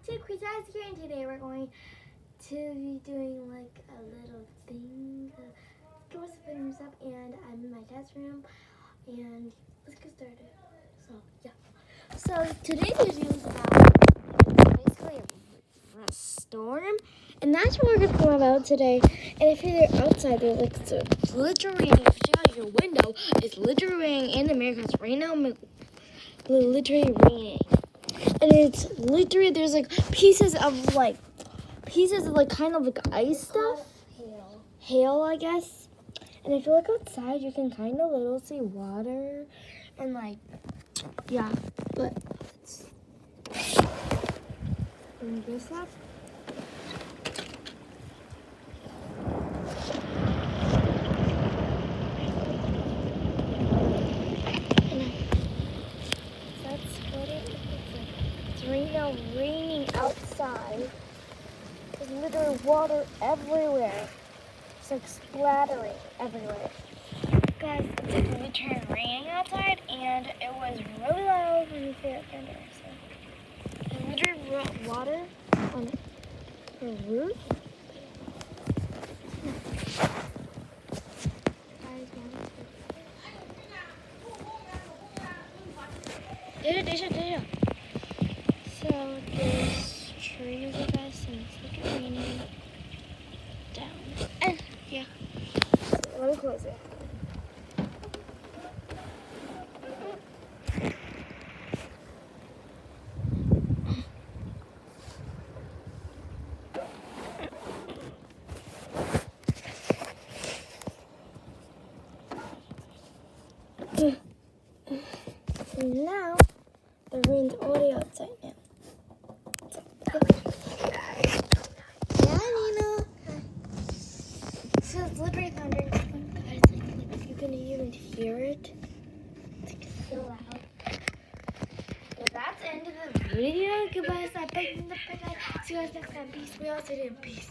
to Quiz Eyes here, and today we're going to be doing like a little thing. Give us the fingers up, and I'm in my test room, and let's get started. So yeah. So today's video is about basically a storm, and that's what we're gonna talk about today. And if you're outside, there's like it's literally, if you check out your window, it's literally raining in America. It's right now, literally raining. And it's literally, there's like pieces of like kind of like ice stuff. Hail, I guess. And if you look outside, you can kind of little see water. And like, yeah. But let's bring this up. It's raining outside. There's literally water everywhere. It's like splattering everywhere. Guys, it's like literally raining outside, and it was really loud when you see it thunder. So, and literally water on the roof. So there's trees, I guess, and it's like raining down. And yeah, so let me close it. So now the rain's already outside now. Yeah, Nina. So it's literally thundering. Guys, like you can even hear it. It's like so loud. But that's the end of the video. Goodbye. See you guys next time. Peace. We all say it in peace.